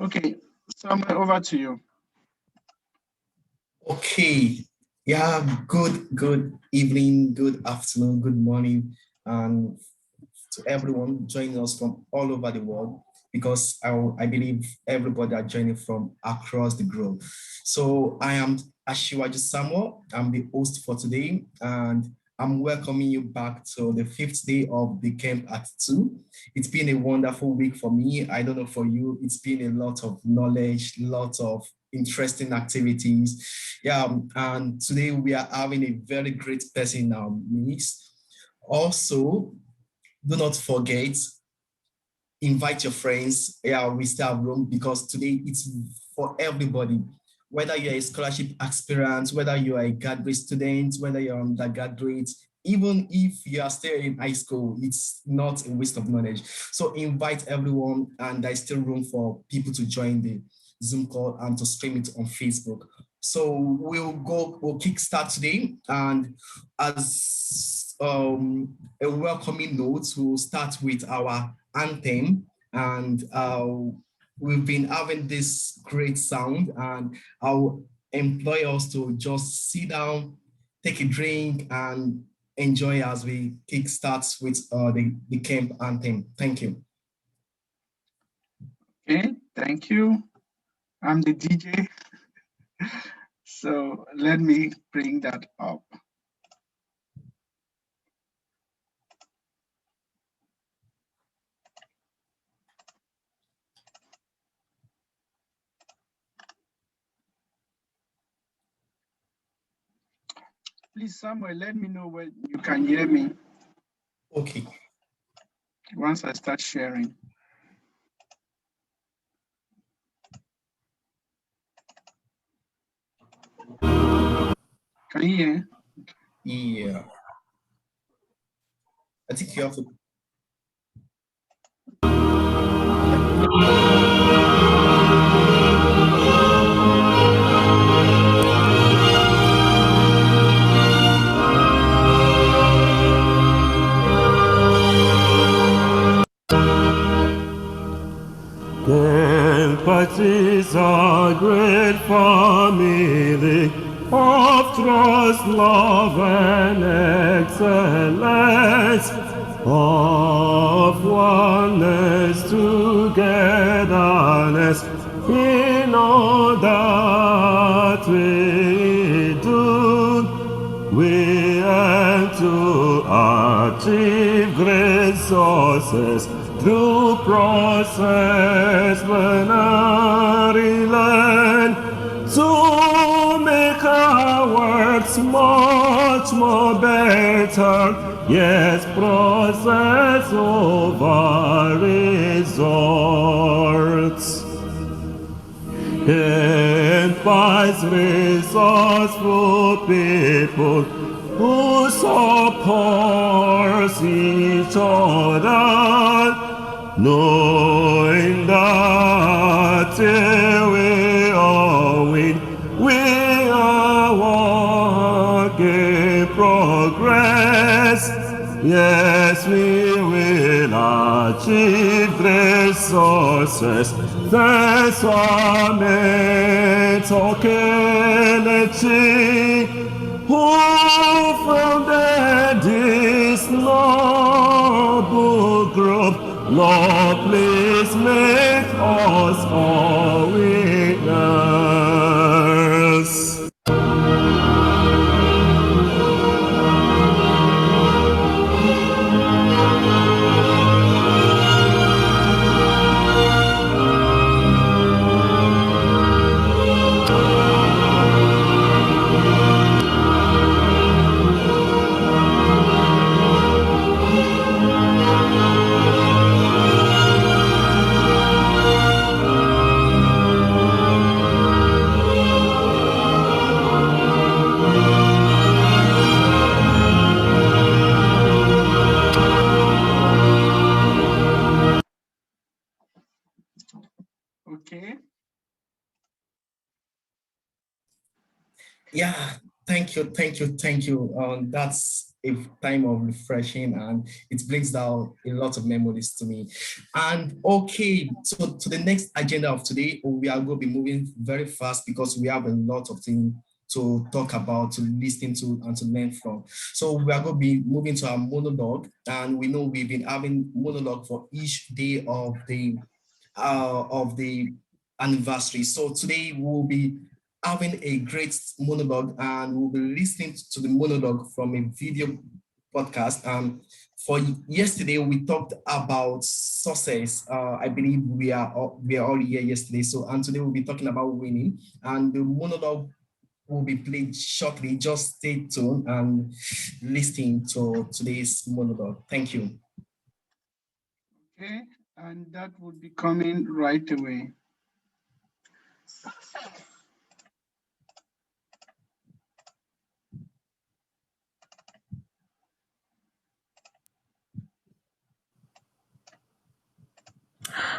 Okay, Samuel, over to you. Okay. Yeah, good evening, good afternoon, good morning, and to everyone joining us from all over the world, because I believe everybody are joining from across the globe. So I am Ashiwaju Samuel. I'm the host for today, and I'm welcoming you back to the 5th day of Dekemp at 2. It's been a wonderful week for me. I don't know for you, it's been a lot of knowledge, lots of interesting activities. Yeah, and today we are having a very great person in our midst. Also, do not forget, invite your friends. Yeah, we still have room because today it's for everybody. Whether you're a scholarship aspirant, whether you are a graduate student, whether you're undergraduate, even if you are still in high school, it's not a waste of knowledge. So invite everyone, and there's still room for people to join the Zoom call and to stream it on Facebook. So we'll kickstart today, and as a welcoming note, we'll start with our anthem, and we've been having this great sound, and I'll employ us to just sit down, take a drink, and enjoy as we kickstart with the camp anthem. Thank you. Okay, thank you. I'm the DJ. So let me bring that up. Please, Samuel, let me know when you can hear me. Okay. Once I start sharing. Can you hear? Yeah. I think you have to. Dekemp is a great family of trust, love, and excellence, of oneness, togetherness, in all that we do. We aim to achieve great success through process when I learn to make our works much more better. Yes, process over results. Advise resourceful people who support each other, knowing that till we all win, we are work in progress. Yes, we will achieve great success. That's why men talk who founded this noble group. Lord, please make us all winners. Okay. Yeah, thank you. That's a time of refreshing, and it brings down a lot of memories to me. And okay, so to the next agenda of today, we are going to be moving very fast because we have a lot of things to talk about, to listen to, and to learn from. So we are going to be moving to our monologue, and we know we've been having monologue for each day of the anniversary. So today we'll be having a great monologue, and we'll be listening to the monologue from a video podcast. For yesterday, we talked about success. I believe we are all here yesterday. So, and today we'll be talking about winning, and the monologue will be played shortly. Just stay tuned and listen to today's monologue. Thank you. Okay, and that would be coming right away.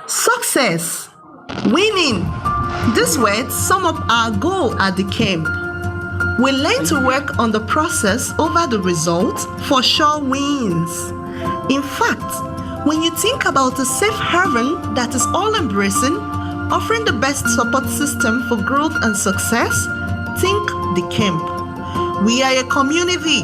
Success, winning. These words sum up our goal at Dekemp. We learn to work on the process over the result for sure wins. In fact, when you think about a safe haven that is all embracing, offering the best support system for growth and success, think Dekemp. We are a community,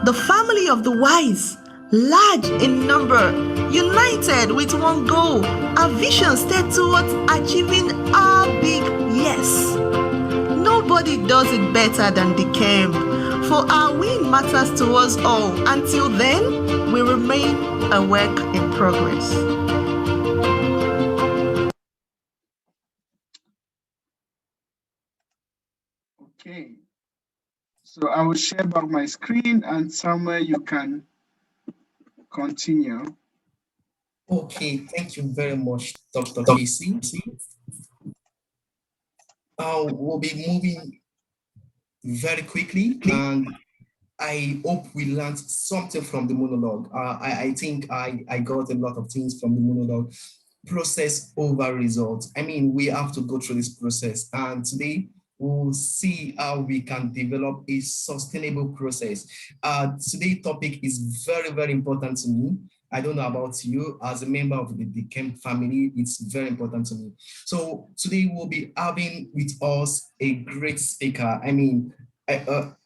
the family of the wise, large in number, united with one goal, a vision set towards achieving our big yes. Nobody does it better than Dekemp, for our win matters to us all. Until then, we remain a work in progress. Okay, so I will share back my screen, and somewhere you can continue. Okay, thank you very much, Dr. Casey. We'll be moving very quickly, and I hope we learned something from the monologue. I think I got a lot of things from the monologue. Process over results. I mean, we have to go through this process, and today we'll see how we can develop a sustainable process. Today's topic is very, very important to me. I don't know about you. As a member of the Dekemp family, it's very important to me. So today we'll be having with us a great speaker. I mean,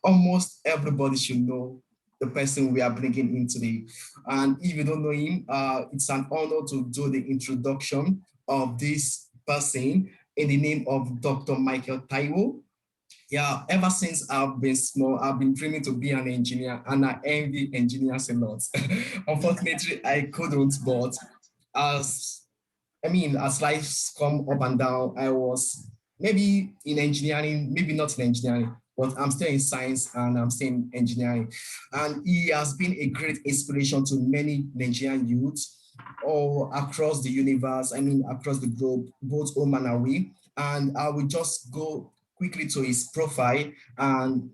almost everybody should know the person we are bringing in today. And if you don't know him, it's an honor to do the introduction of this person in the name of Dr. Michael Taiwo. Yeah, ever since I've been small, I've been dreaming to be an engineer, and I envy engineers a lot. Unfortunately, I couldn't, but as as life come up and down, I was maybe in engineering, maybe not in engineering, but I'm still in science and I'm still in engineering. And he has been a great inspiration to many Nigerian youths all across the universe, across the globe, both home and away. And I will just go quickly to his profile, and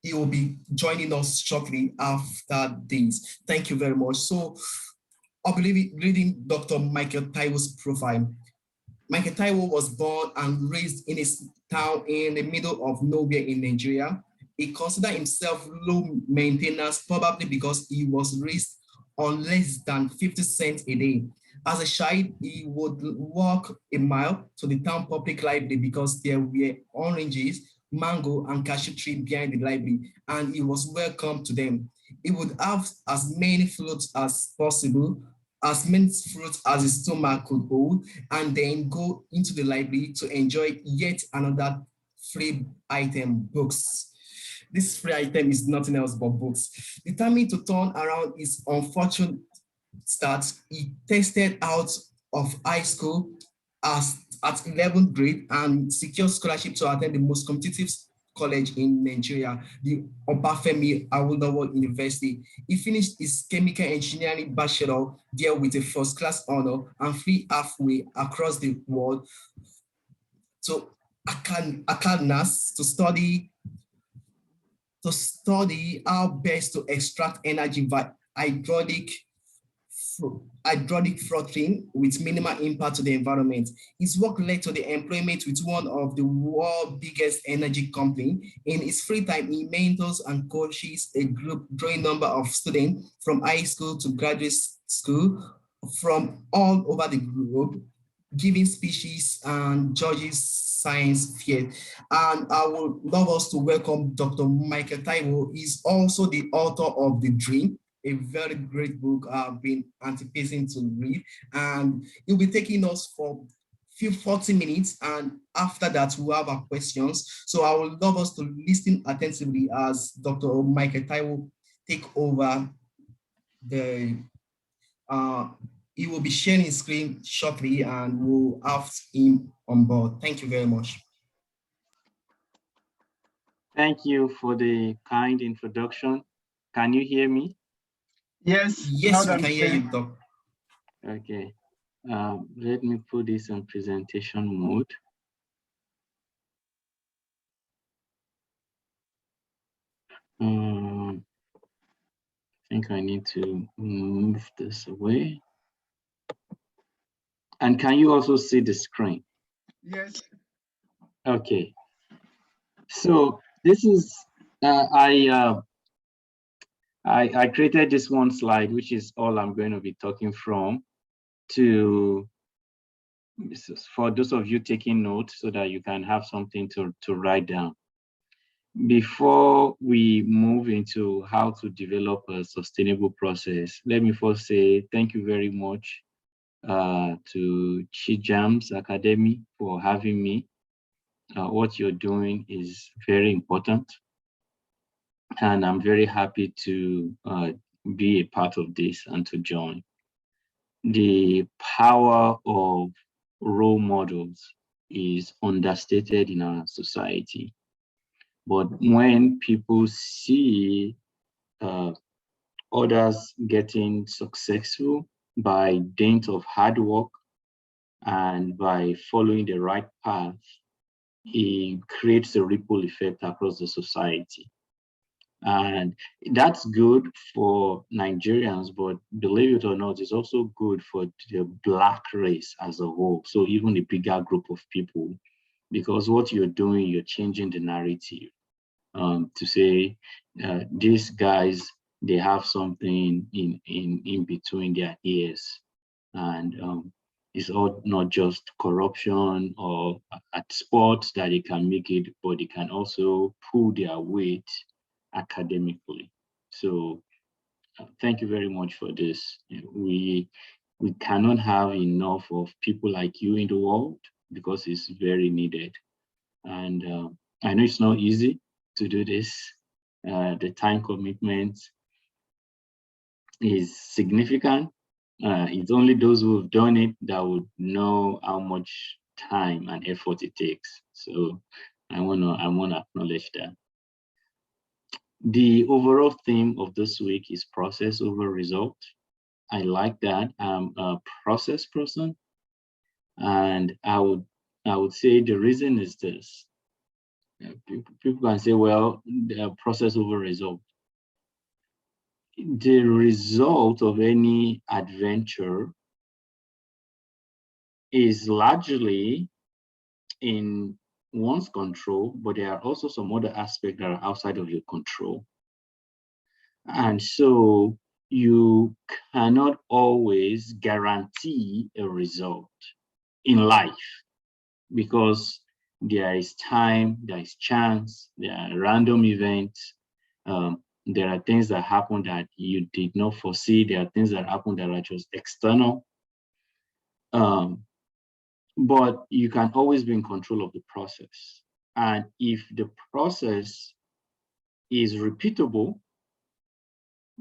he will be joining us shortly after this. Thank you very much. So I believe reading Dr. Michael Taiwo's profile. Michael Taiwo was born and raised in a town in the middle of nowhere in Nigeria. He considered himself low maintenance, probably because he was raised on less than 50 cents a day. As a child, he would walk a mile to the town public library because there were oranges, mango, and cashew tree behind the library, and he was welcome to them. He would have as many fruits as possible, as many fruits as his stomach could hold, and then go into the library to enjoy yet another free item, books. This free item is nothing else but books. Determined to turn around his unfortunate start, he tested out of high school at 11th grade and secured scholarship to attend the most competitive college in Nigeria, the Obafemi Awolowo University. He finished his chemical engineering bachelor there with a first-class honor and flew halfway across the world to Acanas to study how best to extract energy by hydraulic hydraulic fracturing with minimal impact to the environment. His work led to the employment with one of the world's biggest energy company. In his free time, he mentors and coaches a growing number of students from high school to graduate school from all over the globe, giving speeches and judges science fair. And I would love us to welcome Dr. Michael Taiwo. He's also the author of The Dream, a very great book I've been anticipating to read. And he'll be taking us for few 40 minutes, and after that we'll have our questions. So I would love us to listen attentively as Dr. Michael Taiwo take over the he will be sharing his screen shortly and we'll have him on board. Thank you very much. Thank you for the kind introduction. Can you hear me? Yes. Yes, we can hear you, Doc. Okay. Let me put this on presentation mode. I think I need to move this away. And can you also see the screen? Yes. Okay. So this is, I created this one slide, which is all I'm going to be talking from, for those of you taking notes so that you can have something to write down. Before we move into how to develop a sustainable process, let me first say thank you very much to Chijam's Academy for having me. What you're doing is very important, and I'm very happy to be a part of this and to join. The power of role models is understated in our society. But when people see others getting successful by dint of hard work and by following the right path, it creates a ripple effect across the society. And that's good for Nigerians, but believe it or not, it's also good for the Black race as a whole. So even a bigger group of people, because what you're doing, you're changing the narrative. To say these guys, they have something in between their ears, and it's all not just corruption or at sports that they can make it, but they can also pull their weight academically. So thank you very much for this. We cannot have enough of people like you in the world because it's very needed. And I know it's not easy to do this. The time commitment is significant. It's only those who have done it that would know how much time and effort it takes. So I wanna acknowledge that. The overall theme of this week is process over result. I like that. I'm a process person, and I would say the reason is this. People can say, well, the process over result. The result of any adventure is largely in one's control, but there are also some other aspects that are outside of your control. And so you cannot always guarantee a result in life because there is time, there is chance, there are random events. There are things that happen that you did not foresee. There are things that happen that are just external. But you can always be in control of the process. And if the process is repeatable,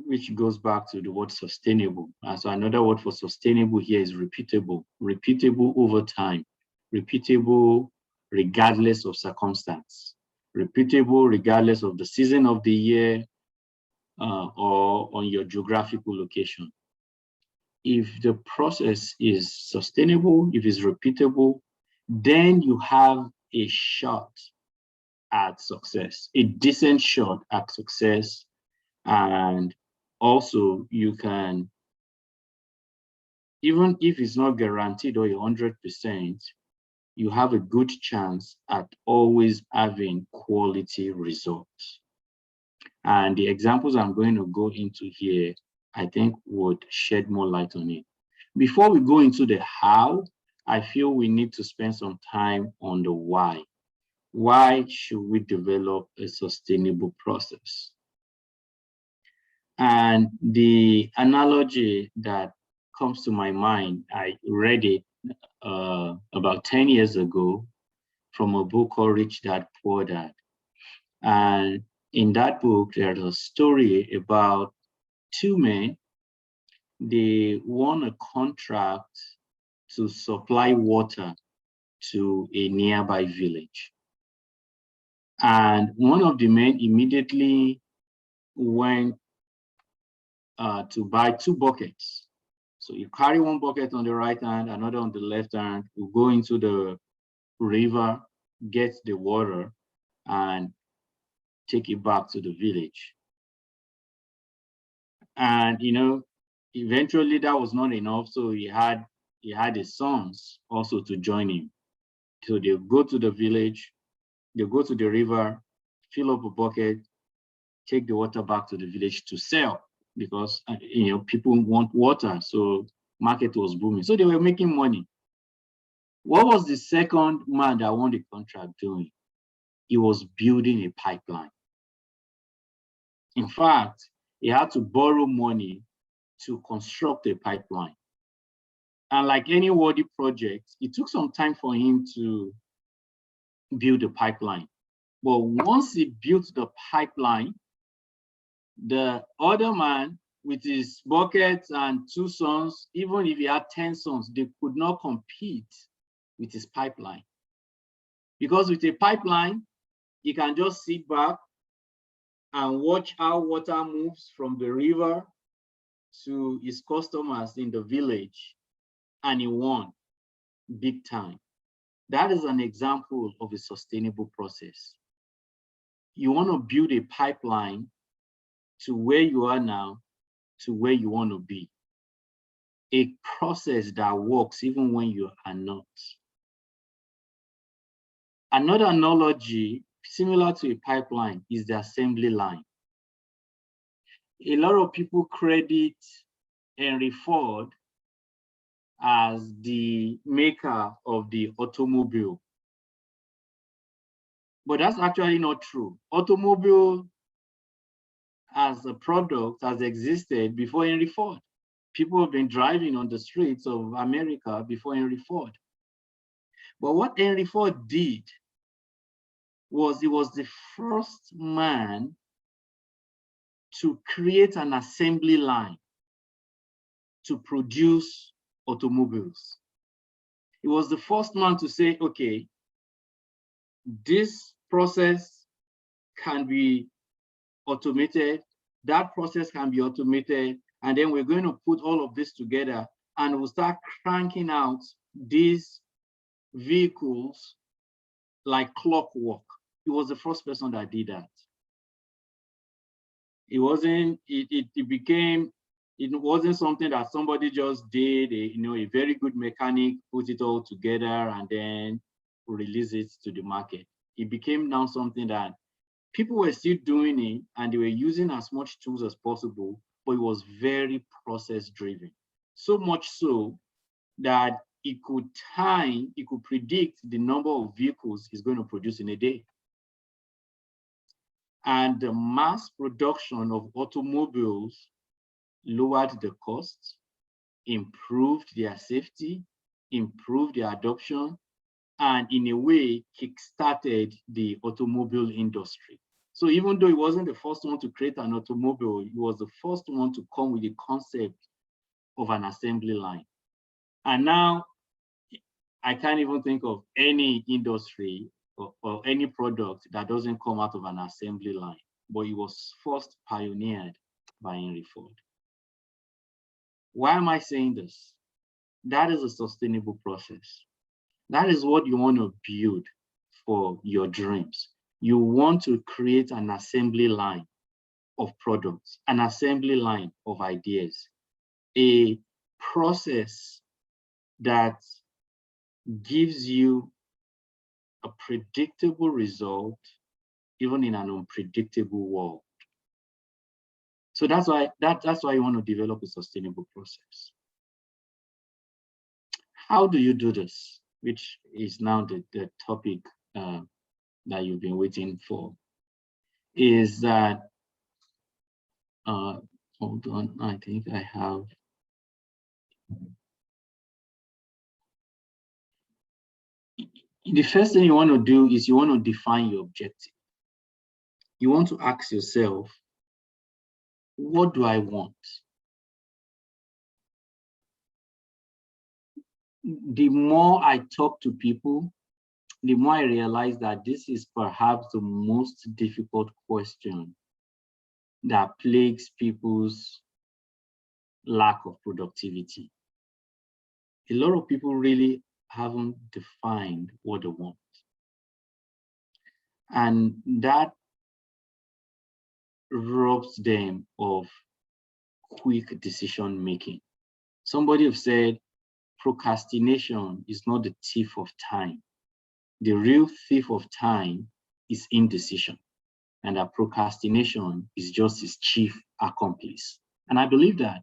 which goes back to the word sustainable. And so another word for sustainable here is repeatable. Repeatable over time. Repeatable regardless of circumstance. Repeatable regardless of the season of the year or on your geographical location. If the process is sustainable, if it's repeatable, then you have a shot at success, a decent shot at success. And also you can even if it's not guaranteed or 100%, you have a good chance at always having quality results. And the examples I'm going to go into here, I think would shed more light on it. Before we go into the how, I feel we need to spend some time on the why. Why should we develop a sustainable process? And the analogy that comes to my mind, I read it about 10 years ago from a book called Rich Dad, Poor Dad. And in that book, there's a story about two men. They won a contract to supply water to a nearby village. And one of the men immediately went to buy 2 buckets. So you carry 1 bucket on the right hand, another on the left hand, you go into the river, get the water, and take it back to the village. And eventually that was not enough, so he had his sons also to join him. So they go to the village, they go to the river, fill up a bucket, take the water back to the village to sell, because people want water, so market was booming. So they were making money. What was the second man that won the contract doing? He was building a pipeline. In fact, he had to borrow money to construct a pipeline. And like any worthy project, it took some time for him to build a pipeline. But once he built the pipeline, the other man with his buckets and 2 sons, even if he had 10 sons, they could not compete with his pipeline. Because with a pipeline, he can just sit back and watch how water moves from the river to his customers in the village, and he won big time. That is an example of a sustainable process. You want to build a pipeline to where you are now, to where you want to be. A process that works even when you are not. Another analogy similar to a pipeline is the assembly line. A lot of people credit Henry Ford as the maker of the automobile. But that's actually not true. Automobile as a product has existed before Henry Ford. People have been driving on the streets of America before Henry Ford. But what Henry Ford did was he was the first man to create an assembly line to produce automobiles. He was the first man to say, okay, this process can be automated, that process can be automated, and then we're going to put all of this together and we'll start cranking out these vehicles like clockwork. He was the first person that did that. It wasn't something that somebody just did, a very good mechanic put it all together and then release it to the market. It became now something that people were still doing it and they were using as much tools as possible, but it was very process driven. So much so that it could predict the number of vehicles it's going to produce in a day. And the mass production of automobiles lowered the cost, improved their safety, improved their adoption, and in a way, kickstarted the automobile industry. So even though he wasn't the first one to create an automobile, he was the first one to come with the concept of an assembly line. And now, I can't even think of any industry or any product that doesn't come out of an assembly line, but it was first pioneered by Henry Ford. Why am I saying this? That is a sustainable process. That is what you want to build for your dreams. You want to create an assembly line of products, an assembly line of ideas, a process that gives you a predictable result, even in an unpredictable world. So that's why you want to develop a sustainable process. How do you do this? Which is now the topic that you've been waiting for. Is that hold on, I think I have. The first thing you want to do is you want to define your objective. You want to ask yourself, what do I want? The more I talk to people, the more I realize that this is perhaps the most difficult question that plagues people's lack of productivity. A lot of people really haven't defined what they want. And that robs them of quick decision making. Somebody have said, procrastination is not the thief of time. The real thief of time is indecision, and that procrastination is just his chief accomplice. And I believe that.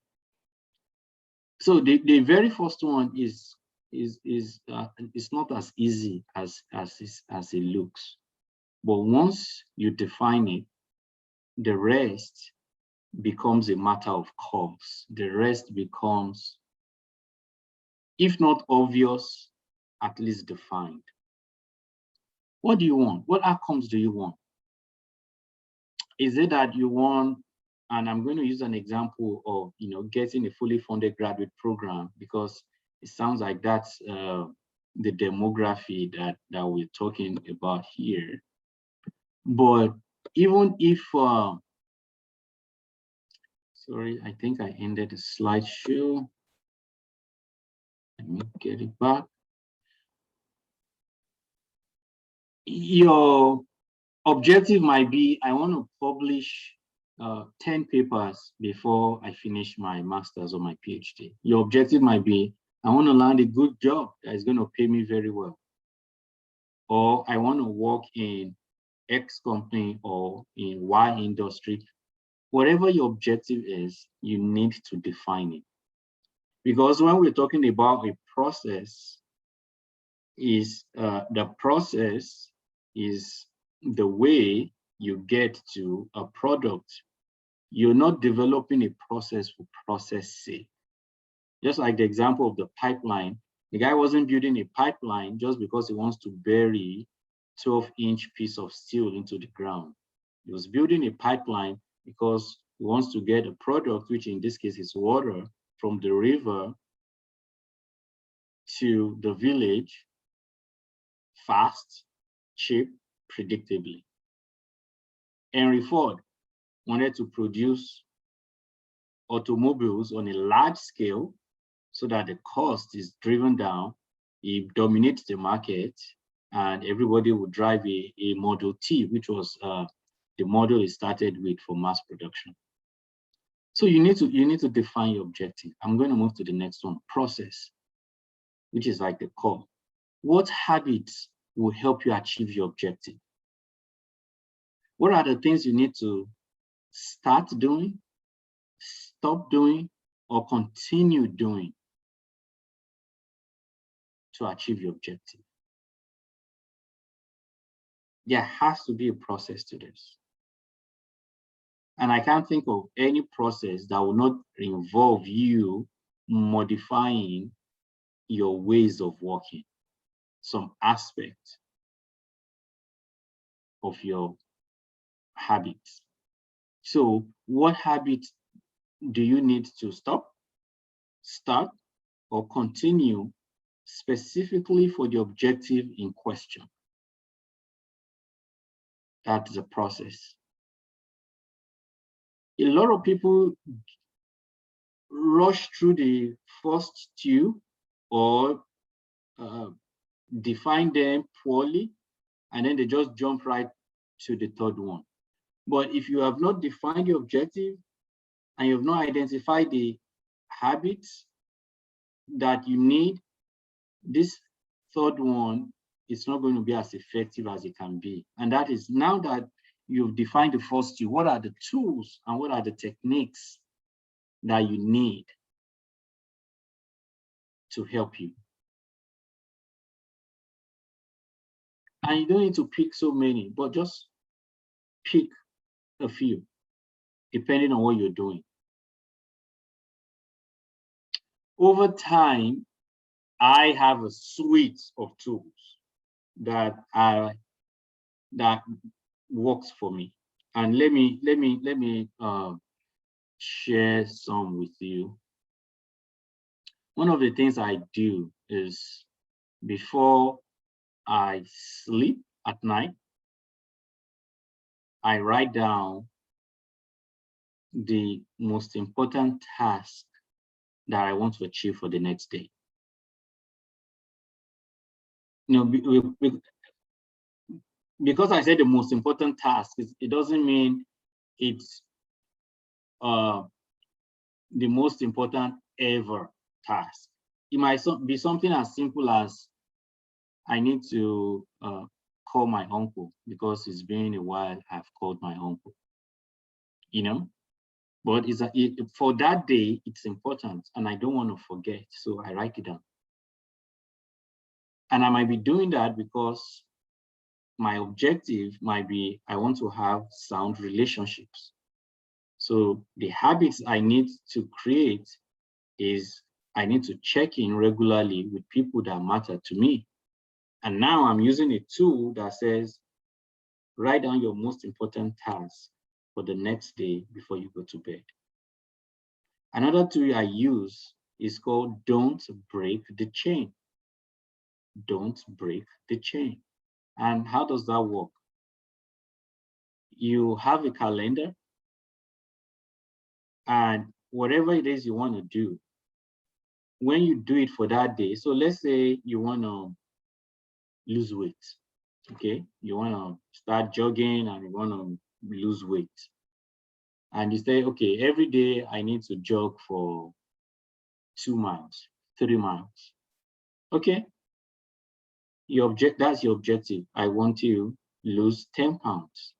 So the very first one is not as easy as it looks. But once you define it, the rest becomes a matter of course. The rest becomes, if not obvious, at least defined. What do you want? What outcomes do you want? Is it that you want, and I'm going to use an example of, getting a fully funded graduate program, because it sounds like that's the demography that we're talking about here. But even if, sorry, I think I ended the slideshow. Let me get it back. Your objective might be, I want to publish 10 papers before I finish my master's or my PhD. Your objective might be, I want to land a good job that is going to pay me very well. Or I want to work in X company or in Y industry. Whatever your objective is, you need to define it. Because when we're talking about a process, the process is the way you get to a product. You're not developing a process for process sake. Just like the example of the pipeline, the guy wasn't building a pipeline just because he wants to bury 12-inch piece of steel into the ground. He was building a pipeline because he wants to get a product, which in this case is water, from the river to the village fast, cheap, predictably. Henry Ford wanted to produce automobiles on a large scale so that the cost is driven down. He dominates the market, and everybody would drive a Model T, which was the model he started with for mass production. So you need to define your objective. I'm going to move to the next one, process, which is like the core. What habits will help you achieve your objective? What are the things you need to start doing, stop doing, or continue doing to achieve your objective? There has to be a process to this. And I can't think of any process that will not involve you modifying your ways of working, some aspect of your habits. So what habits do you need to stop, start, or continue specifically for the objective in question? That is a process. A lot of people rush through the first two or define them poorly, and then they just jump right to the third one. But if you have not defined your objective and you have not identified the habits that you need, this third one is not going to be as effective as it can be. And that is, now that you've defined the first two, what are the tools and what are the techniques that you need to help you? And you don't need to pick so many, but just pick a few, depending on what you're doing. Over time, I have a suite of tools that works for me. And let me share some with you. One of the things I do is, before I sleep at night, I write down the most important task that I want to achieve for the next day. You know, because I said the most important task, it doesn't mean it's the most important ever task. It might be something as simple as, I need to call my uncle because it's been a while I've called my uncle, you know? But for that day, it's important and I don't want to forget, so I write it down. And I might be doing that because my objective might be, I want to have sound relationships. So the habits I need to create is, I need to check in regularly with people that matter to me. And now I'm using a tool that says, write down your most important tasks for the next day before you go to bed. Another tool I use is called Don't Break the Chain. Don't break the chain. And how does that work? You have a calendar, and whatever it is you want to do, when you do it for that day, so let's say you want to lose weight, okay? You want to start jogging and you want to lose weight. And you say, okay, every day I need to jog for 2 miles, 3 miles. Okay, that's your objective. I want to lose 10 pounds.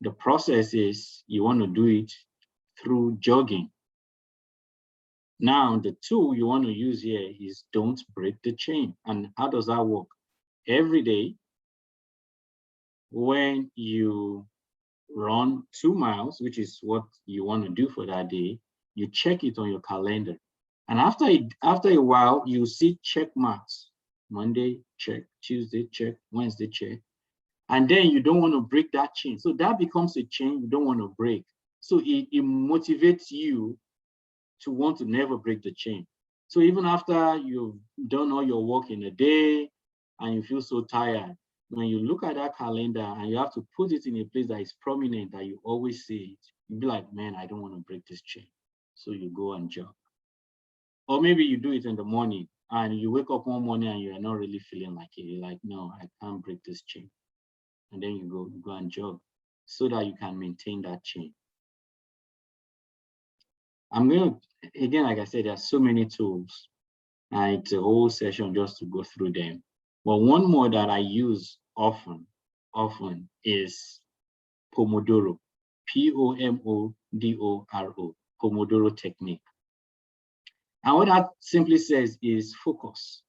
The process is, you want to do it through jogging. Now, the tool you want to use here is Don't Break the Chain. And how does that work? Every day, when you run 2 miles, which is what you want to do for that day, you check it on your calendar. And after a while, you see check marks. Monday, check. Tuesday, check. Wednesday, check. And then you don't want to break that chain. So that becomes a chain you don't want to break. So it motivates you to want to never break the chain. So even after you've done all your work in a day and you feel so tired, when you look at that calendar and you have to put it in a place that is prominent, that you always see it, you'll be like, man, I don't want to break this chain. So you go and jog. Or maybe you do it in the morning and you wake up one morning and you're not really feeling like it. You're like, no, I can't break this chain. And then you go and jog so that you can maintain that chain. I'm going to, again, like I said, there are so many tools, and it's a whole session just to go through them. But one more that I use often is Pomodoro, Pomodoro, Pomodoro technique. And what that simply says is focus.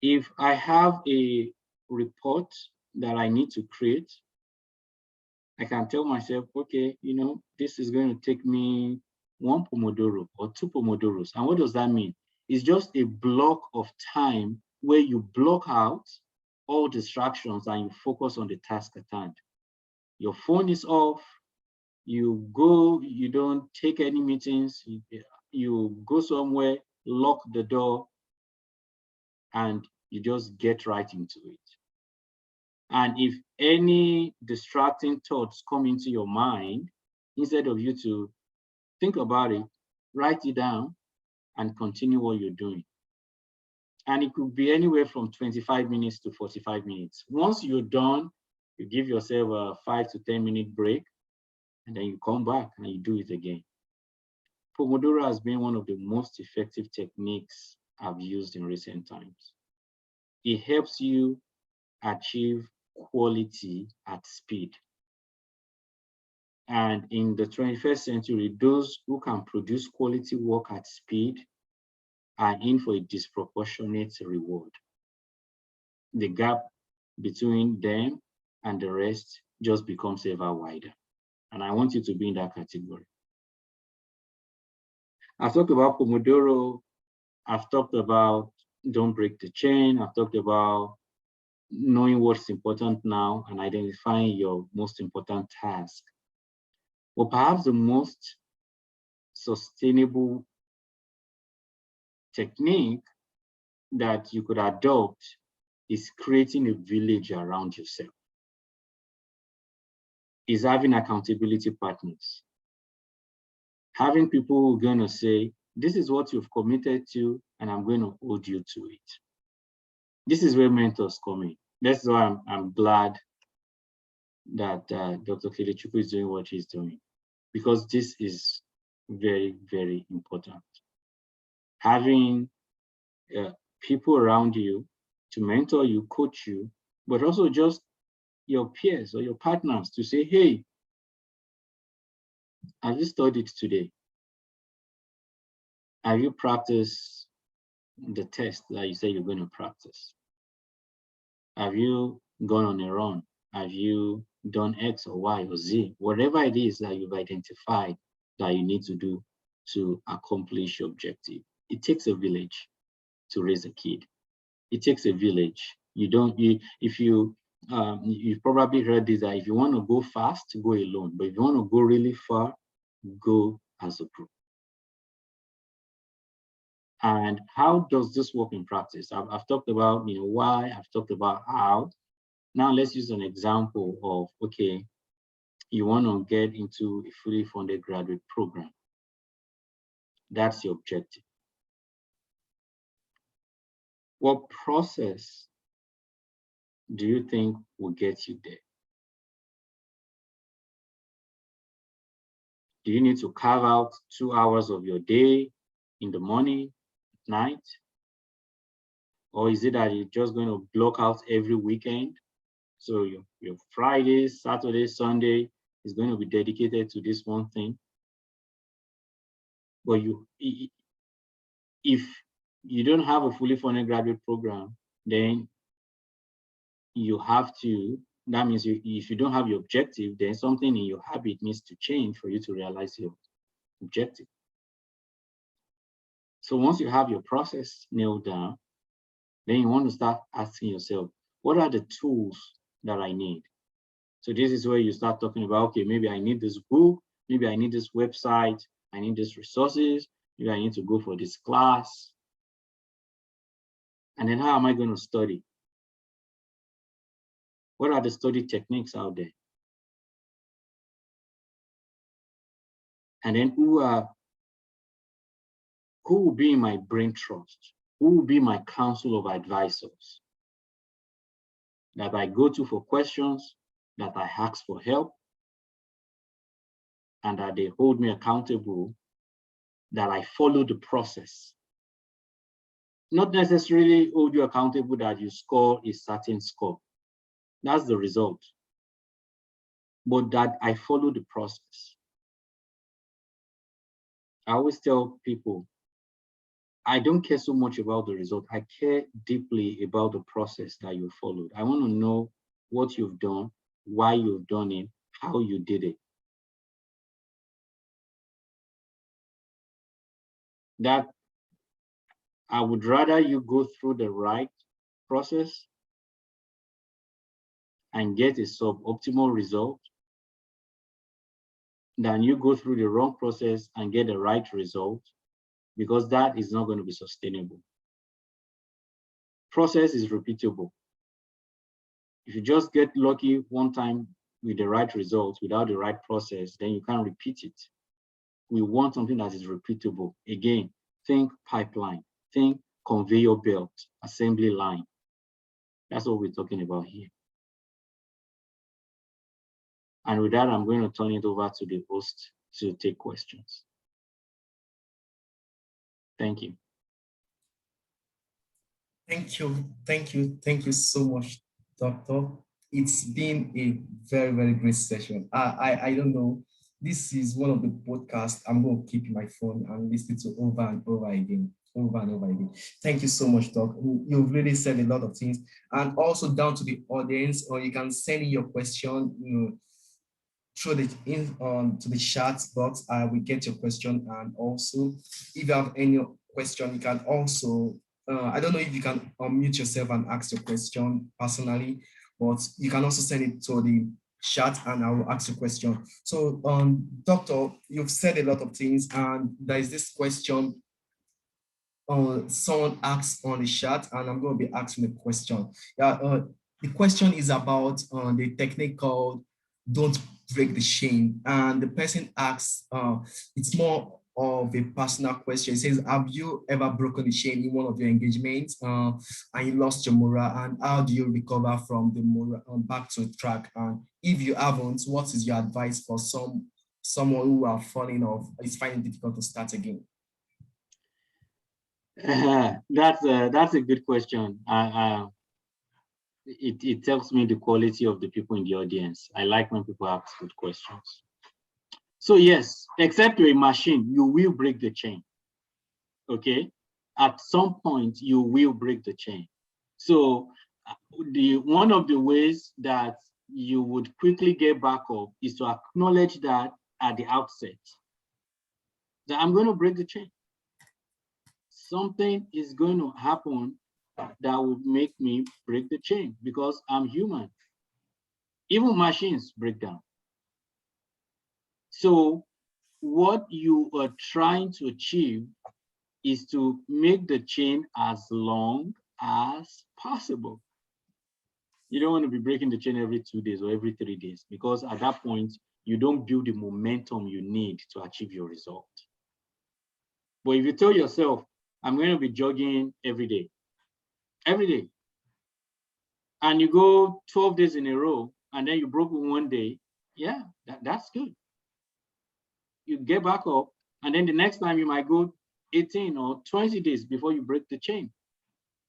If I have a report that I need to create, I can tell myself, okay, you know, this is going to take me 1 Pomodoro or 2 Pomodoros. And what does that mean? It's just a block of time where you block out all distractions and you focus on the task at hand. Your phone is off, you go, you don't take any meetings, you go somewhere, lock the door, and you just get right into it. And if any distracting thoughts come into your mind, instead of you to think about it, write it down and continue what you're doing. And it could be anywhere from 25 minutes to 45 minutes. Once you're done, you give yourself a 5 to 10 minute break, and then you come back and you do it again. Pomodoro has been one of the most effective techniques I've used in recent times. It helps you achieve quality at speed. And in the 21st century, those who can produce quality work at speed are in for a disproportionate reward. The gap between them and the rest just becomes ever wider. And I want you to be in that category. I've talked about Pomodoro. I've talked about don't break the chain. I've talked about knowing what's important now and identifying your most important task. But perhaps the most sustainable technique that you could adopt is creating a village around yourself. Is having accountability partners. Having people who are going to say, this is what you've committed to, and I'm going to hold you to it. This is where mentors come in. That's why I'm glad that Dr. Kelechukwu is doing what he's doing, because this is very, very important. Having people around you to mentor you, coach you, but also just your peers or your partners to say, hey, have you studied today? Have you practiced the test that you say you're going to practice? Have you gone on a run? Have you done X or Y or Z? Whatever it is that you've identified that you need to do to accomplish your objective. It takes a village to raise a kid. It takes a village. You've probably heard this, that if you want to go fast, go alone. But if you want to go really far, go as a group. And how does this work in practice? I've talked about why, I've talked about how. Now let's use an example of, okay, you want to get into a fully funded graduate program. That's your objective. What process do you think will get you there? Do you need to carve out 2 hours of your day in the morning, night? Or is it that you're just going to block out every weekend? So your Friday, Saturday, Sunday is going to be dedicated to this one thing. But if you don't have a fully funded graduate program, then you have to, that means if you don't have your objective, then something in your habit needs to change for you to realize your objective. So once you have your process nailed down, then you want to start asking yourself, what are the tools that I need? So this is where you start talking about, okay, maybe I need this book, maybe I need this website, I need these resources, maybe I need to go for this class. And then how am I going to study? What are the study techniques out there? And then who will be in my brain trust? Who will be my council of advisors that I go to for questions, that I ask for help, and that they hold me accountable, that I follow the process? Not necessarily hold you accountable that you score a certain score. That's the result. But that I follow the process. I always tell people, I don't care so much about the result. I care deeply about the process that you followed. I want to know what you've done, why you've done it, how you did it. That I would rather you go through the right process and get a suboptimal result than you go through the wrong process and get the right result, because that is not going to be sustainable. Process is repeatable. If you just get lucky one time with the right results without the right process, then you can't repeat it. We want something that is repeatable. Again, think pipeline, think conveyor belt, assembly line. That's what we're talking about here. And with that, I'm going to turn it over to the host to take questions. Thank you. Thank you so much, Doctor. It's been a very, very great session. I don't know. This is one of the podcasts I'm going to keep in my phone and listen to over and over again, over and over again. Thank you so much, Doc. You've really said a lot of things, and also down to the audience, or you can send in your question, through the to the chat box. I will get your question, and also if you have any question, you can also I don't know if you can unmute yourself and ask your question personally, but you can also send it to the chat and I will ask your question. So Doctor, you've said a lot of things, and there is this question someone asked on the chat, and I'm going to be asking the question. The question is about the technique called "Don't Break the Chain," and the person asks, it's more of a personal question. It says, "Have you ever broken the chain in one of your engagements, and you lost your morale? And how do you recover from the morale back to track? And if you haven't, what is your advice for someone who are falling off, is finding it difficult to start again?" That's a good question. It tells me the quality of the people in the audience. I like when people ask good questions. So yes, except you're a machine, you will break the chain. Okay, at some point you will break the chain. So one of the ways that you would quickly get back up is to acknowledge that at the outset, that I'm going to break the chain. Something is going to happen that would make me break the chain because I'm human. Even machines break down. So what you are trying to achieve is to make the chain as long as possible. You don't want to be breaking the chain every 2 days or every 3 days, because at that point, you don't build the momentum you need to achieve your result. But if you tell yourself, I'm going to be jogging every day, and you go 12 days in a row, and then you broke one day, yeah, that's good. You get back up, and then the next time you might go 18 or 20 days before you break the chain.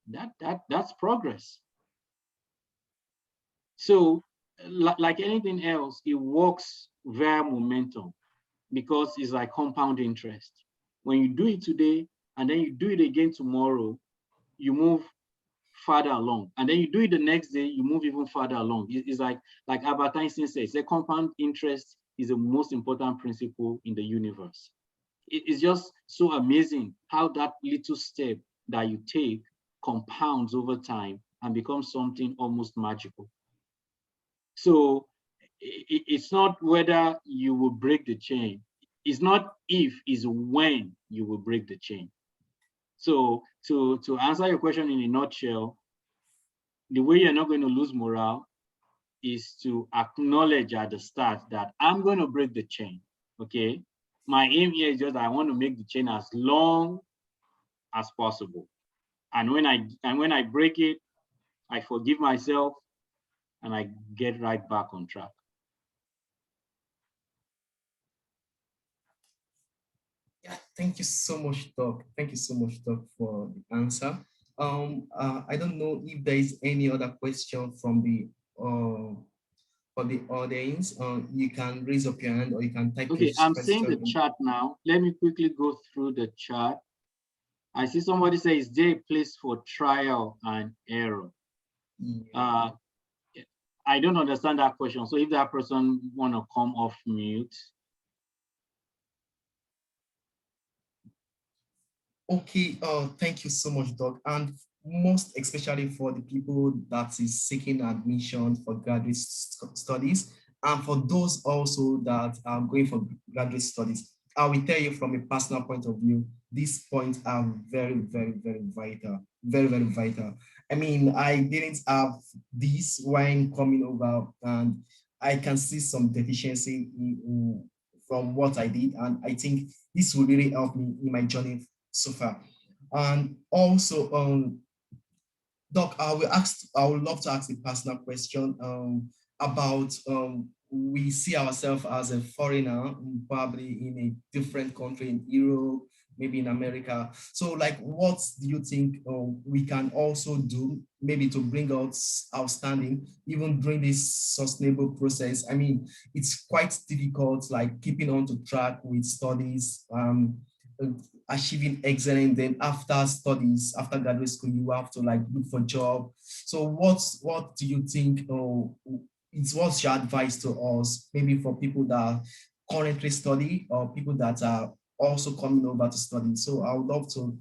That's progress. So like anything else, it works via momentum, because it's like compound interest. When you do it today and then you do it again tomorrow, you move farther along, and then you do it the next day, you move even farther along. It's like Albert Einstein says, the compound interest is the most important principle in the universe. It's just so amazing how that little step that you take compounds over time and becomes something almost magical. So it's not whether you will break the chain. It's not if, it's when you will break the chain. So to answer your question in a nutshell, the way you're not going to lose morale is to acknowledge at the start that I'm going to break the chain. Okay, my aim here is just I want to make the chain as long as possible. And when I break it, I forgive myself and I get right back on track. Yeah, thank you so much, Doc. Thank you so much, Doc, for the answer. I don't know if there is any other question from the audience. You can raise up your hand or you can type Okay, your I'm question. seeing the chat now. Let me quickly go through the chat. I see somebody say, is there a place for trial and error? Yeah. I don't understand that question. So if that person want to come off mute. Okay, thank you so much, Doc. And most especially for the people that is seeking admission for graduate studies, and for those also that are going for graduate studies, I will tell you from a personal point of view, these points are very, very, very vital. Very, very vital. I mean, I didn't have this when coming over, and I can see some deficiency from what I did, and I think this will really help me in my journey so far. And also, Doc, I would love to ask a personal question about we see ourselves as a foreigner, probably in a different country in Europe, maybe in America. So like, what do you think we can also do maybe to bring out outstanding, even during this sustainable process? I mean, it's quite difficult, like keeping on to track with studies, uh, achieving excellence. Then after studies, after graduate school, you have to like look for job. So what do you think what's your advice to us, maybe for people that currently study or people that are also coming over to study? So I would love to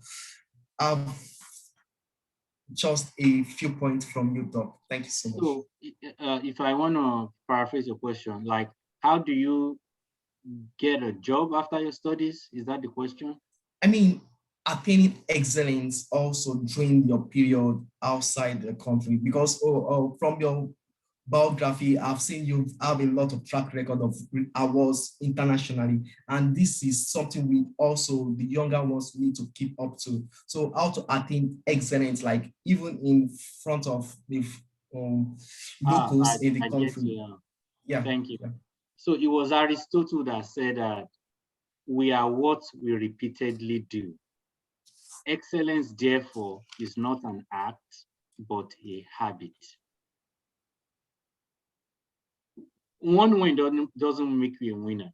have just a few points from you, Doc. Thank you so much. So if I want to paraphrase your question, like, how do you get a job after your studies? Is that the question? I mean, attaining excellence also during your period outside the country, because from your biography, I've seen you have a lot of track record of awards internationally, and this is something we also, the younger ones, need to keep up to. So how to attain excellence, like even in front of the locals in the I get country. you. Yeah. Thank you. Yeah. So it was Aristotle that said that we are what we repeatedly do. Excellence, therefore, is not an act, but a habit. One win doesn't make you a winner.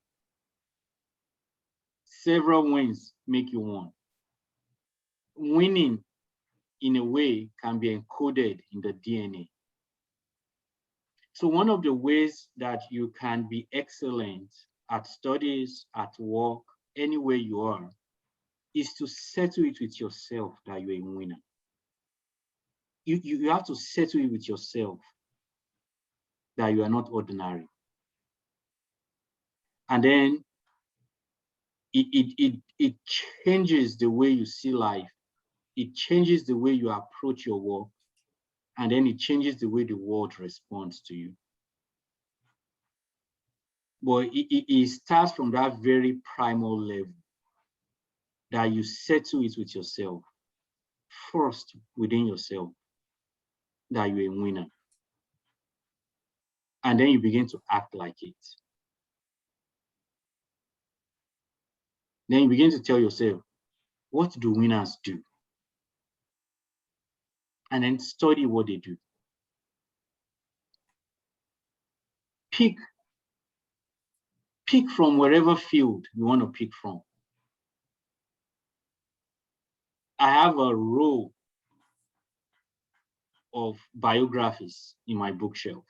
Several wins make you one. Winning, in a way, can be encoded in the DNA. So one of the ways that you can be excellent at studies, at work, anywhere you are, is to settle it with yourself that you're a winner. You have to settle it with yourself that you are not ordinary. And then it changes the way you see life. It changes the way you approach your work. And then it changes the way the world responds to you. But it starts from that very primal level, that you settle it with yourself, first within yourself, that you're a winner. And then you begin to act like it. Then you begin to tell yourself, what do winners do? And then study what they do. Pick from wherever field you want to pick from. I have a row of biographies in my bookshelf.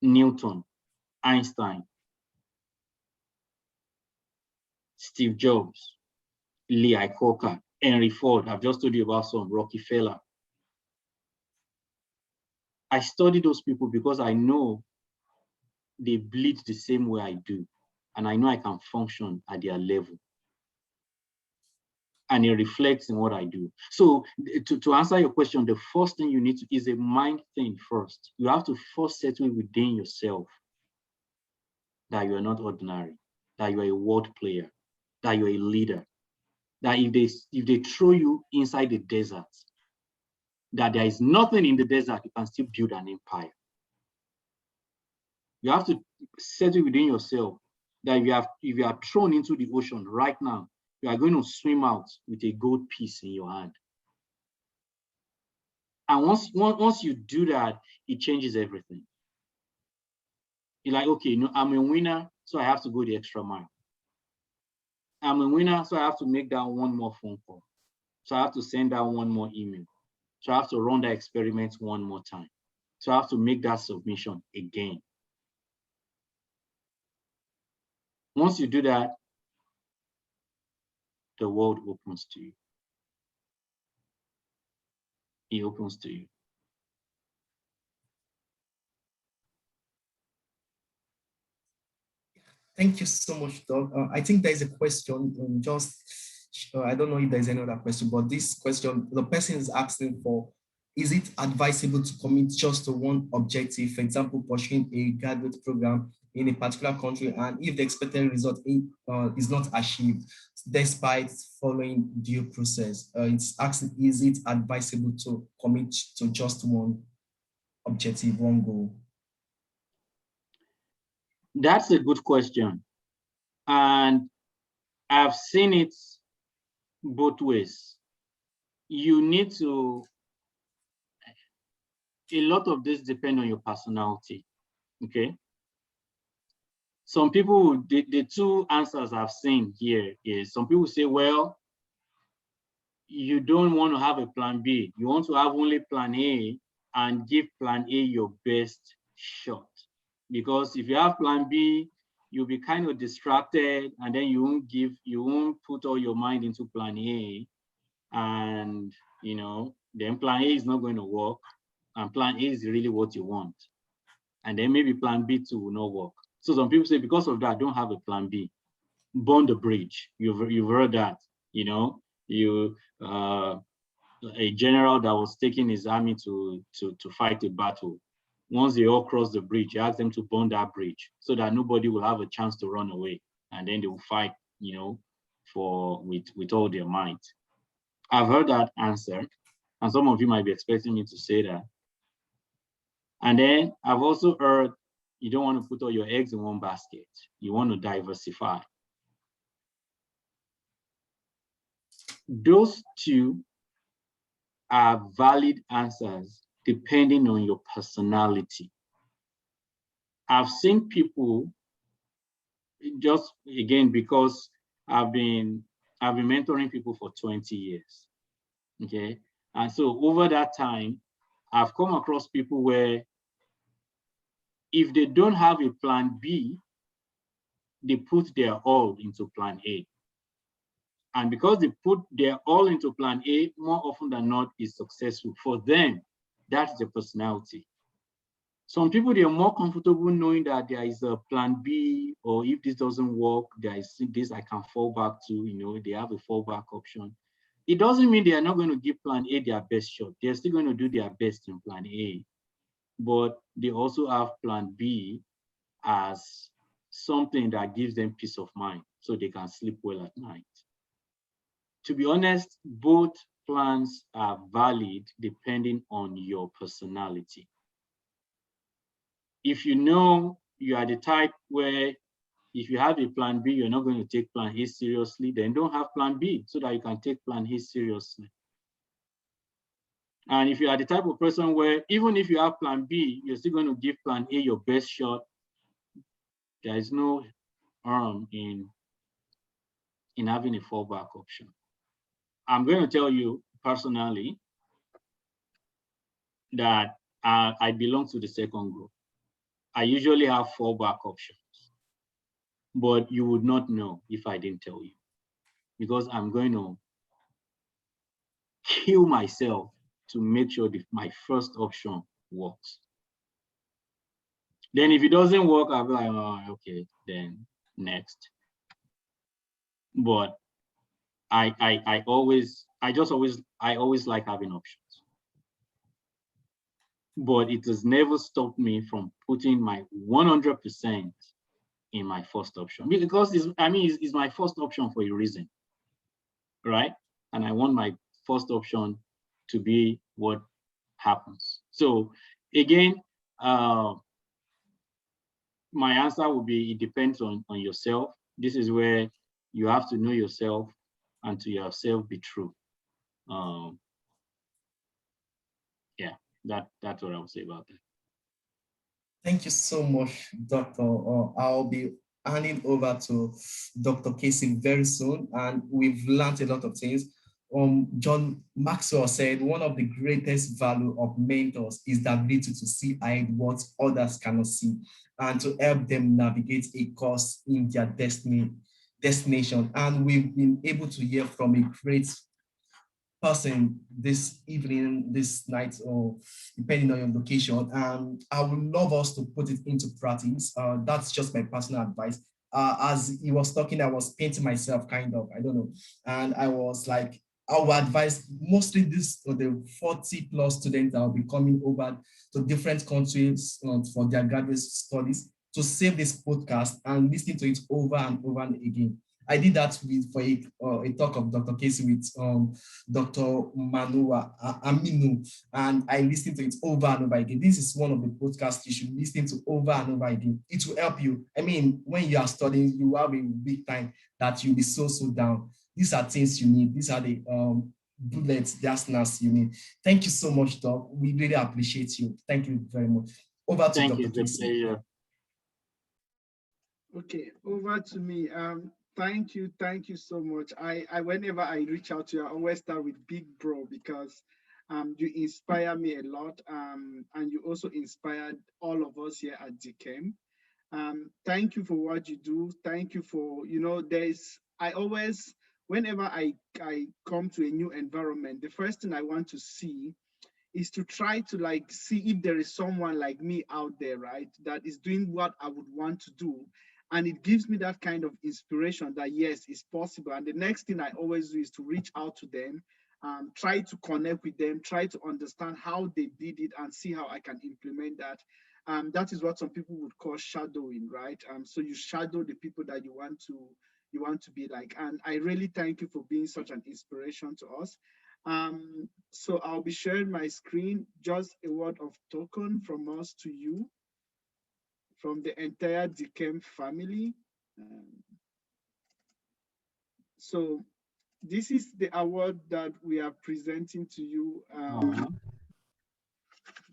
Newton, Einstein, Steve Jobs, Lee Iacocca, Henry Ford. I've just told you about some, Rockefeller. I study those people because I know they bleed the same way I do. And I know I can function at their level. And it reflects in what I do. So to answer your question, the first thing you need to is a mind thing first. You have to first settle within yourself that you are not ordinary, that you are a world player, that you're a leader, that if they throw you inside the desert, that there is nothing in the desert, you can still build an empire. You have to settle within yourself that if you are thrown into the ocean right now, you are going to swim out with a gold piece in your hand. And once you do that, it changes everything. You're like, okay, I'm a winner, so I have to go the extra mile. I'm a winner, so I have to make that one more phone call. So I have to send out one more email. So I have to run that experiment one more time. So I have to make that submission again. Once you do that, the world opens to you. It opens to you. Thank you so much, Doc. I think there is a question. I don't know if there's any other question, but this question, the person is asking for, is it advisable to commit just to one objective, for example, pursuing a graduate program in a particular country, and if the expected result is not achieved, despite following due process? It's asking, is it advisable to commit to just one objective, one goal? That's a good question. And I've seen it both ways. You need to, a lot of this depend on your personality, okay? Some people, the two answers I've seen here is some people say, well, you don't want to have a plan B. You want to have only plan A and give plan A your best shot. Because if you have plan B, you'll be kind of distracted and then you won't put all your mind into plan A. And, then plan A is not going to work. And plan A is really what you want. And then maybe plan B too will not work. So some people say, because of that, don't have a plan B. Burn the bridge. You've heard that, a general that was taking his army to fight a battle. Once they all cross the bridge, he asked them to burn that bridge so that nobody will have a chance to run away. And then they will fight, with all their might. I've heard that answer. And some of you might be expecting me to say that. And then I've also heard you don't want to put all your eggs in one basket. You want to diversify. Those two are valid answers depending on your personality. I've seen people, just again, because I've been mentoring people for 20 years, okay? And so over that time, I've come across people where if they don't have a plan B, they put their all into plan A. And because they put their all into plan A, more often than not is successful. For them, that's their personality. Some people, they are more comfortable knowing that there is a plan B, or if this doesn't work, there is this I can fall back to, they have a fallback option. It doesn't mean they are not going to give plan A their best shot. They're still going to do their best in plan A, but they also have plan B as something that gives them peace of mind so they can sleep well at night. To be honest, both plans are valid depending on your personality. If you know you are the type where if you have a plan B, you're not going to take plan A seriously, then don't have plan B so that you can take plan A seriously. And if you are the type of person where even if you have plan B, you're still going to give plan A your best shot, there is no harm in having a fallback option. I'm going to tell you personally that I belong to the second group. I usually have fallback options, but you would not know if I didn't tell you, because I'm going to kill myself to make sure that my first option works. Then if it doesn't work, I'll be like, oh, okay, then next. But I always like having options. But it has never stopped me from putting my 100% in my first option, because it's my first option for a reason, right? And I want my first option to be what happens. So again, my answer would be, it depends on yourself. This is where you have to know yourself and to yourself be true. Yeah, that's what I would say about that. Thank you so much, Doctor. I'll be handing over to Dr. Casey very soon, and we've learned a lot of things. John Maxwell said one of the greatest value of mentors is the ability to see ahead what others cannot see, and to help them navigate a course in their destination. And we've been able to hear from a great person this evening, this night, or depending on your location. And I would love us to put it into practice. That's just my personal advice. As he was talking, I was painting myself, kind of, I don't know. And I was like, I would advise mostly the 40 plus students that will be coming over to different countries for their graduate studies to save this podcast and listen to it over and over and again. I did that for a talk of Dr. Casey with Dr. Manua Aminu, and I listened to it over and over again. This is one of the podcasts you should listen to over and over again. It will help you. I mean, when you are studying, you have a big time that you'll be so down. These are things you need. These are the bullets, the arsenals you need. Thank you so much, Doc. We really appreciate you. Thank you very much. Over to Thank Dr. you. It's a Casey. pleasure. Okay, over to me. Thank you so much. I whenever I reach out to you, I always start with big bro because you inspire me a lot. And you also inspired all of us here at Dekemp. Thank you for what you do. Thank you for, I always, whenever I come to a new environment, the first thing I want to see is to try to like see if there is someone like me out there, right, that is doing what I would want to do. And it gives me that kind of inspiration that yes, it's possible. And the next thing I always do is to reach out to them, try to connect with them, try to understand how they did it and see how I can implement that. That is what some people would call shadowing, right? So you shadow the people that you want to be like. And I really thank you for being such an inspiration to us. So I'll be sharing my screen, just a word of token from us to you, from the entire Dekemp family. So this is the award that we are presenting to you,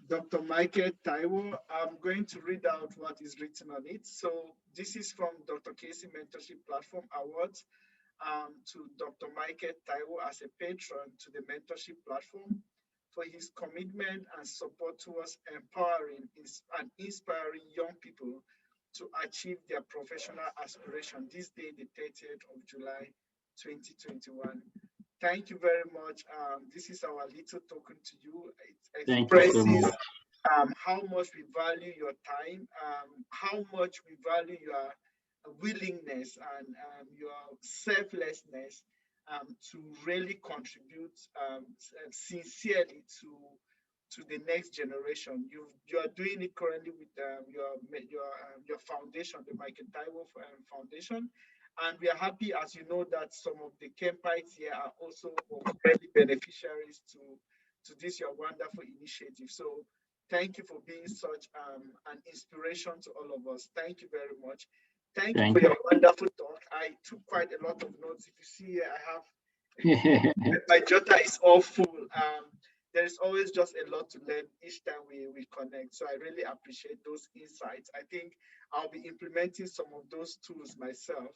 Dr. Michael Taiwo. I'm going to read out what is written on it. So this is from Dr. Casey Mentorship Platform Awards. To Dr. Michael Taiwo as a patron to the mentorship platform for his commitment and support towards empowering and inspiring young people to achieve their professional aspiration this day, the 30th of July, 2021. Thank you very much. This is our little token to you. It Thank you so expresses much. how much we value your time, how much we value your willingness and your selflessness to really contribute sincerely to the next generation. You are doing it currently with your foundation, the Michael Taiwo Foundation, and we are happy, as you know, that some of the Kempites here are also already beneficiaries to this your wonderful initiative. So thank you for being such an inspiration to all of us. Thank you very much. Thank you for your wonderful talk. I took quite a lot of notes. If you see here, I have my jotter is all full. There is always just a lot to learn each time we connect. So I really appreciate those insights. I think I'll be implementing some of those tools myself.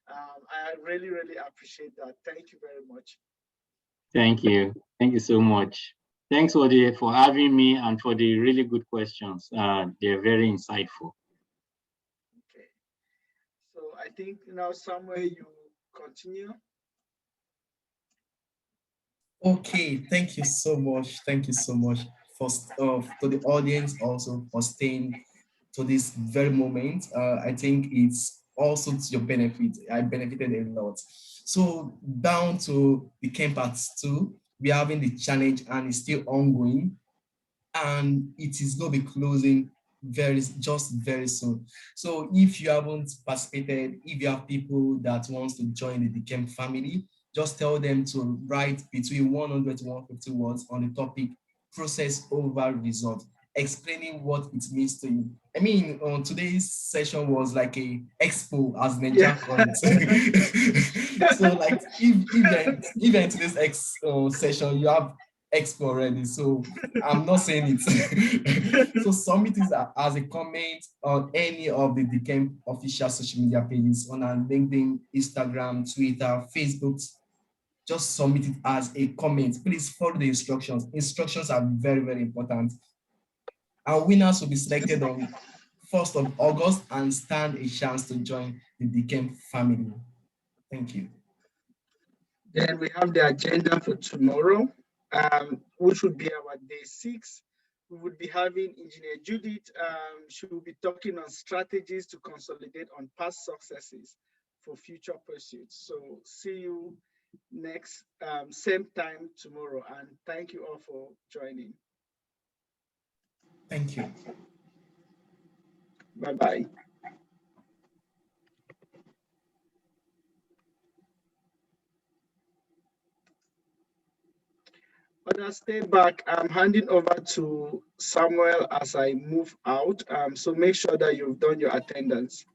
I really, really appreciate that. Thank you very much. Thank you. Thank you so much. Thanks for having me and for the really good questions. They're very insightful. Okay. So I think now somewhere you continue. Okay, thank you so much. Thank you so much for to the audience also for staying to this very moment. I think it's also to your benefit. I benefited a lot. So down to the camp part 2, we're having the challenge and it's still ongoing, and it is going to be closing very soon. So if you haven't participated, if you have people that wants to join the Dekemp family, just tell them to write between 100 to 150 words on the topic process over result, explaining what it means to you. I mean, today's session was like a expo, as Ninja called it. So like if in today's session, you have expo already, so I'm not saying it. So submit it as a comment on any of the Dekemp official social media pages on our LinkedIn, Instagram, Twitter, Facebook. Just submit it as a comment. Please follow the instructions. Instructions are very important. Our winners will be selected on 1st of August and stand a chance to join the Dekemp family. Thank you. Then we have the agenda for tomorrow, which would be our day 6. We would be having Engineer Judith. She will be talking on strategies to consolidate on past successes for future pursuits. So see you next same time tomorrow, and thank you all for joining. Thank you. Bye-bye. Brother, stay back. I'm handing over to Samuel as I move out. So make sure that you've done your attendance.